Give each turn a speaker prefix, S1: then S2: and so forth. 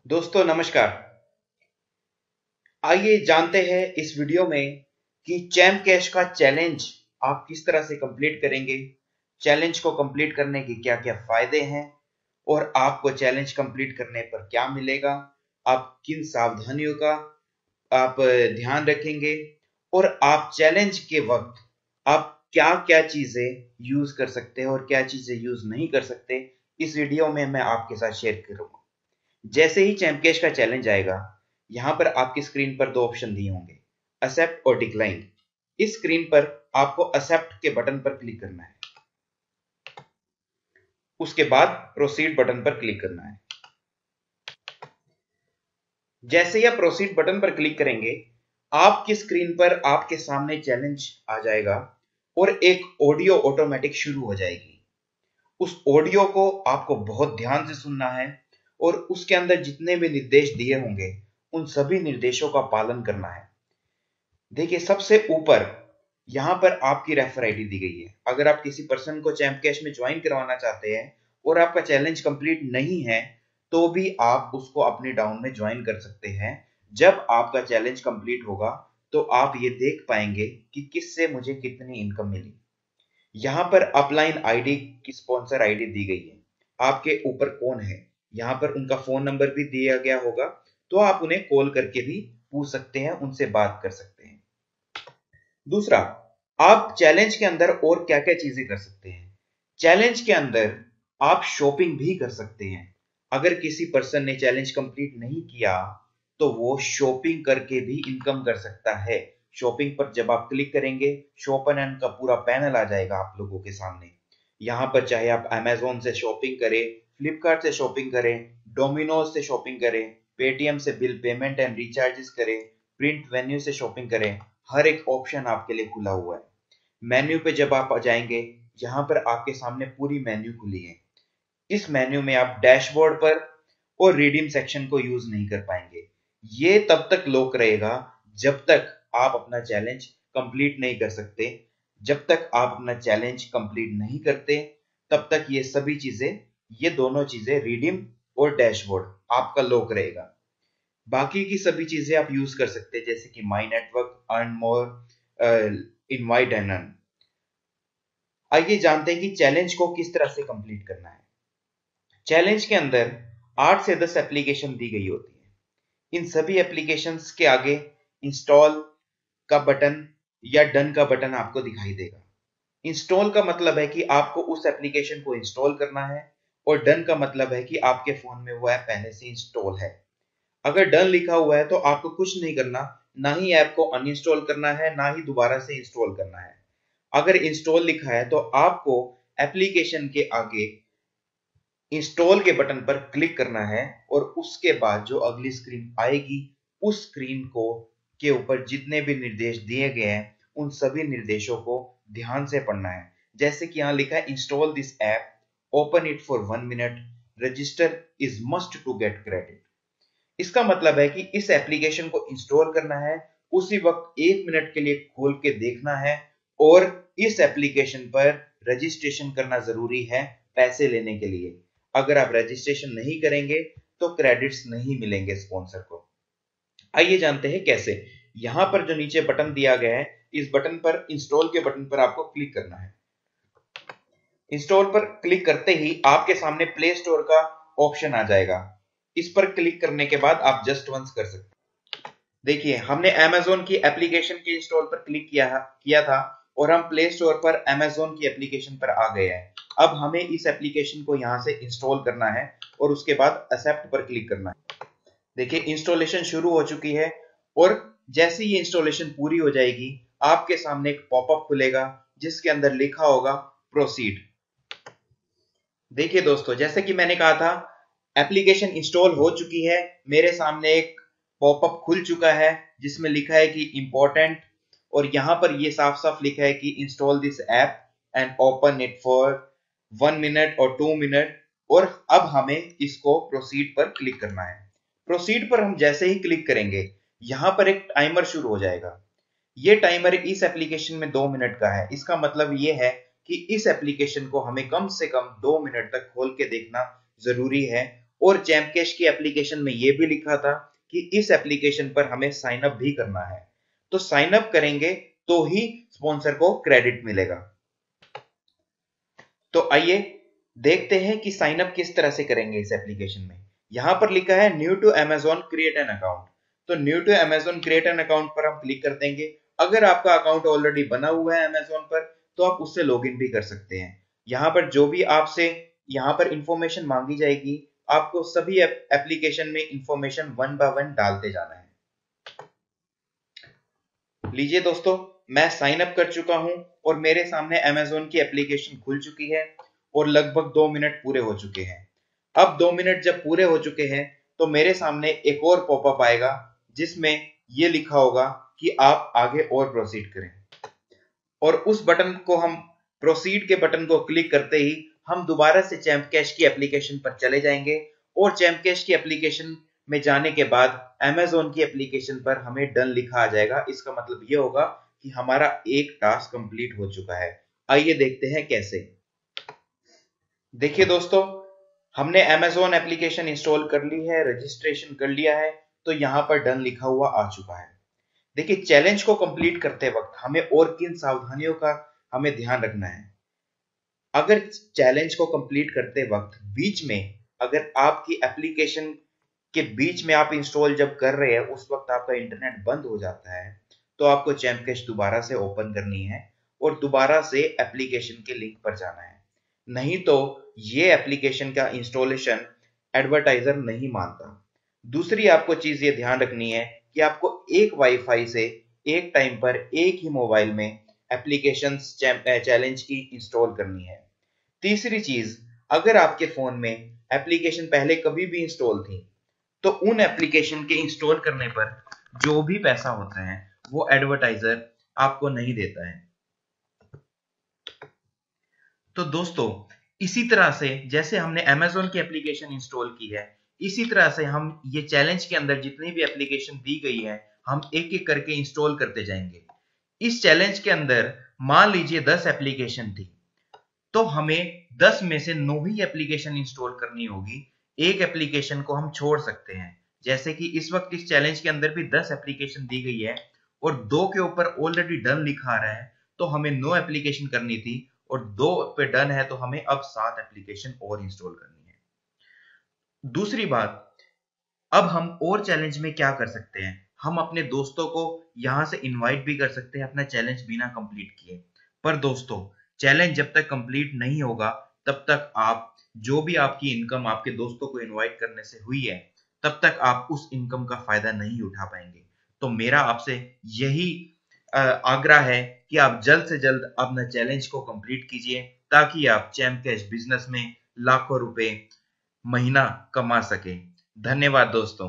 S1: दोस्तों नमस्कार। आइए जानते हैं इस वीडियो में कि चैम्प कैश का चैलेंज आप किस तरह से कंप्लीट करेंगे, चैलेंज को कंप्लीट करने के क्या क्या फायदे हैं और आपको चैलेंज कंप्लीट करने पर क्या मिलेगा, आप किन सावधानियों का आप ध्यान रखेंगे और आप चैलेंज के वक्त आप क्या क्या चीजें यूज कर सकते हैं और क्या चीजें यूज नहीं कर सकते। इस वीडियो में मैं आपके साथ शेयर करूंगा। जैसे ही चैंपकेश का चैलेंज आएगा, यहां पर आपकी स्क्रीन पर दो ऑप्शन दिए होंगे, एक्सेप्ट और डिक्लाइन। इस स्क्रीन पर आपको एक्सेप्ट के बटन पर क्लिक करना है, उसके बाद प्रोसीड बटन पर क्लिक करना है। जैसे ही आप प्रोसीड बटन पर क्लिक करेंगे, आपकी स्क्रीन पर आपके सामने चैलेंज आ जाएगा और एक ऑडियो ऑटोमेटिक शुरू हो जाएगी। उस ऑडियो को आपको बहुत ध्यान से सुनना है और उसके अंदर जितने भी निर्देश दिए होंगे उन सभी निर्देशों का पालन करना है। देखिए सबसे ऊपर यहां पर आपकी रेफर आईडी दी गई है। अगर आप किसी पर्सन को चैंप कैश में ज्वाइन करवाना चाहते हैं और आपका चैलेंज कंप्लीट नहीं है, तो भी आप उसको अपने डाउन में ज्वाइन कर सकते हैं। जब आपका चैलेंज कंप्लीट होगा तो आप ये देख पाएंगे कि किससे मुझे कितनी इनकम मिली। यहाँ पर अपलाइन आईडी की स्पॉन्सर आईडी दी गई है। आपके ऊपर कौन है, यहाँ पर उनका फोन नंबर भी दिया गया होगा, तो आप उन्हें कॉल करके भी पूछ सकते हैं, उनसे बात कर सकते हैं। दूसरा, आप चैलेंज के अंदर और क्या क्या चीजें कर सकते हैं। चैलेंज के अंदर आप शॉपिंग भी कर सकते हैं। अगर किसी पर्सन ने चैलेंज कंप्लीट नहीं किया तो वो शॉपिंग करके भी इनकम कर सकता है। शॉपिंग पर जब आप क्लिक करेंगे, शॉप एंड अर्न का पूरा पैनल आ जाएगा आप लोगों के सामने। यहाँ पर चाहे आप अमेजोन से शॉपिंग करें, फ्लिपकार्ट से शॉपिंग करें, डोमिनोज से शॉपिंग करें, पेटीएम से बिल पेमेंट एंड रिचार्जेस करें, प्रिंट वेन्यू से शॉपिंग करें, हर एक ऑप्शन आपके लिए खुला हुआ है। मेन्यू पे जब आप आ जाएंगे, यहाँ पर आपके सामने पूरी मेन्यू खुली है। इस मेन्यू में आप डैशबोर्ड पर और रिडीम सेक्शन को यूज नहीं कर पाएंगे। ये तब तक लॉक रहेगा जब तक आप अपना चैलेंज कंप्लीट नहीं कर सकते। जब तक आप अपना चैलेंज कंप्लीट नहीं करते, तब तक ये सभी चीजें, ये दोनों चीजें रिडीम और डैशबोर्ड आपका लॉक रहेगा। बाकी की सभी चीजें आप यूज कर सकते हैं, जैसे कि my network, earn more, invite and earn. आइए जानते हैं कि चैलेंज को किस तरह से कंप्लीट करना है। चैलेंज के अंदर 8 से 10 एप्लीकेशन दी गई होती है। इन सभी एप्लीकेशंस के आगे इंस्टॉल का बटन या डन का बटन आपको दिखाई देगा। इंस्टॉल का मतलब है कि आपको उस एप्लीकेशन को इंस्टॉल करना है और डन का मतलब है कि आपके फोन में वो ऐप पहले से इंस्टॉल है। अगर डन लिखा हुआ है तो आपको कुछ नहीं करना, ना ही ऐप को अनइंस्टॉल करना है, ना ही दोबारा से इंस्टॉल करना है। अगर इंस्टॉल लिखा है तो आपको एप्लीकेशन के आगे इंस्टॉल के बटन पर क्लिक करना है और उसके बाद जो अगली स्क्रीन आएगी, उस स्क्रीन को के ऊपर जितने भी निर्देश दिए गए हैं उन सभी निर्देशों को ध्यान से पढ़ना है। जैसे कि यहाँ लिखा है, install this app, open it for 1 minute, register is must to get credit. इसका मतलब है कि इस एप्लीकेशन को इंस्टॉल करना है, उसी वक्त 1 मिनट के लिए खोल के देखना है और इस एप्लीकेशन पर रजिस्ट्रेशन करना जरूरी है पैसे लेने के लिए। अगर आप रजिस्ट्रेशन नहीं करेंगे तो क्रेडिट्स नहीं मिलेंगे स्पॉन्सर को। आइए जानते हैं कैसे। यहां पर जो नीचे बटन दिया गया है, इस बटन पर, इंस्टॉल के बटन पर आपको क्लिक करना है। इंस्टॉल पर क्लिक करते ही आपके सामने प्ले स्टोर का ऑप्शन आ जाएगा। इस पर क्लिक करने के बाद आप जस्ट वंस कर सकते हैं। देखिए हमने अमेजोन की एप्लीकेशन के इंस्टॉल पर क्लिक किया था और हम प्ले स्टोर पर अमेजोन की एप्लीकेशन पर आ गए हैं। अब हमें इस एप्लीकेशन को यहां से इंस्टॉल करना है और उसके बाद एक्सेप्ट पर क्लिक करना है। देखिए इंस्टॉलेशन शुरू हो चुकी है और जैसे ही इंस्टॉलेशन पूरी हो जाएगी, आपके सामने एक पॉपअप खुलेगा जिसके अंदर लिखा होगा प्रोसीड। देखिए दोस्तों, जैसे कि मैंने कहा था, एप्लीकेशन इंस्टॉल हो चुकी है। मेरे सामने एक पॉपअप खुल चुका है जिसमें लिखा है कि इंपॉर्टेंट, और यहां पर ये साफ साफ लिखा है कि install this app and open it for 1 minute और 2 मिनट। और अब हमें इसको प्रोसीड पर क्लिक करना है। प्रोसीड पर हम जैसे ही क्लिक करेंगे, यहां पर एक टाइमर शुरू हो जाएगा। ये टाइमर इस एप्लीकेशन में 2 मिनट का है। इसका मतलब ये है कि इस एप्लीकेशन को हमें कम से कम 2 मिनट तक खोल के देखना जरूरी है और चैम्प कैश की एप्लीकेशन में ये भी लिखा था कि इस एप्लीकेशन पर हमें साइन अप भी करना है। तो साइन अप करेंगे तो ही स्पॉन्सर को क्रेडिट मिलेगा। तो आइए देखते हैं कि साइन अप किस तरह से करेंगे इस एप्लीकेशन में। यहां पर लिखा है new to Amazon create an account. तो new to Amazon create an account पर हम क्लिक कर देंगे। अगर आपका अकाउंट ऑलरेडी बना हुआ है अमेजोन पर तो आप उससे लॉगिन भी कर सकते हैं। यहाँ पर जो भी आपसे यहाँ पर इंफॉर्मेशन मांगी जाएगी, आपको सभी एप्लीकेशन में इंफॉर्मेशन वन बाय वन डालते जाना है। लीजिए दोस्तों, मैं साइन अप कर चुका हूं और मेरे सामने अमेजोन की एप्लीकेशन खुल चुकी है और लगभग 2 मिनट पूरे हो चुके हैं। अब 2 मिनट जब पूरे हो चुके हैं तो मेरे सामने एक और पॉपअप आएगा जिसमें ये लिखा होगा कि आप आगे और प्रोसीड करें। और उस बटन को हम प्रोसीड के बटन को क्लिक करते ही हम दोबारा से चैम्प कैश की एप्लीकेशन पर चले जाएंगे और चैम्प कैश की एप्लीकेशन में जाने के बाद अमेजोन की एप्लीकेशन पर हमें डन लिखा आ जाएगा। इसका मतलब ये होगा कि हमारा एक टास्क कंप्लीट हो चुका है। आइए देखते हैं कैसे। देखिए दोस्तों, हमने अमेजोन एप्लीकेशन इंस्टॉल कर ली है, रजिस्ट्रेशन कर लिया है, तो यहां पर डन लिखा हुआ आ चुका है। देखिए, चैलेंज को कंप्लीट करते वक्त हमें और किन सावधानियों का हमें ध्यान रखना है। अगर चैलेंज को कंप्लीट करते वक्त बीच में अगर आपकी एप्लीकेशन के बीच में आप इंस्टॉल जब कर रहे हैं उस वक्त आपका इंटरनेट बंद हो जाता है तो आपको चैम्प कैश दोबारा से ओपन करनी है और दोबारा से एप्लीकेशन के लिंक पर जाना है। नहीं तो ये एप्लीकेशन का इंस्टॉलेशन एडवर्टाइजर नहीं मानता। दूसरी आपको चीज ये ध्यान रखनी है कि आपको एक वाईफाई से एक टाइम पर एक ही मोबाइल में एप्लीकेशन चैलेंज की इंस्टॉल करनी है। तीसरी चीज, अगर आपके फोन में एप्लीकेशन पहले कभी भी इंस्टॉल थी तो उन एप्लीकेशन के इंस्टॉल करने पर जो भी पैसा होता है वो एडवर्टाइजर आपको नहीं देता है। तो दोस्तों, इसी तरह से जैसे हमने अमेजोन की एप्लीकेशन इंस्टॉल की है, इसी तरह से हम ये चैलेंज के अंदर जितनी भी एप्लीकेशन दी गई है हम एक एक करके इंस्टॉल करते जाएंगे। इस चैलेंज के अंदर मान लीजिए 10 एप्लीकेशन थी तो हमें 10 में से 9 ही एप्लीकेशन इंस्टॉल करनी होगी। एक एप्लीकेशन को हम छोड़ सकते हैं। जैसे कि इस वक्त इस चैलेंज के अंदर भी 10 एप्लीकेशन दी गई है और 2 के ऊपर ऑलरेडी डन लिखा आ रहा है तो हमें 9 एप्लीकेशन करनी थी और 2 पे डन है तो हमें अब 7 एप्लीकेशन और इंस्टॉल करनी है। दूसरी बात, अब हम और चैलेंज में क्या कर सकते हैं, हम अपने दोस्तों को यहां से इनवाइट भी कर सकते हैं अपना चैलेंज बिना कंप्लीट किए। पर दोस्तों, चैलेंज जब तक कंप्लीट नहीं होगा तब तक आप जो भी आपकी इनकम आपके दोस्तों को इनवाइट करने से हुई है तब तक आप उस इनकम का फायदा नहीं उठा पाएंगे। तो मेरा आपसे यही आग्रह है कि आप जल्द से जल्द अपना चैलेंज को कंप्लीट कीजिए ताकि आप चैम्प कैश बिजनेस में लाखों रुपए महीना कमा सके। धन्यवाद दोस्तों।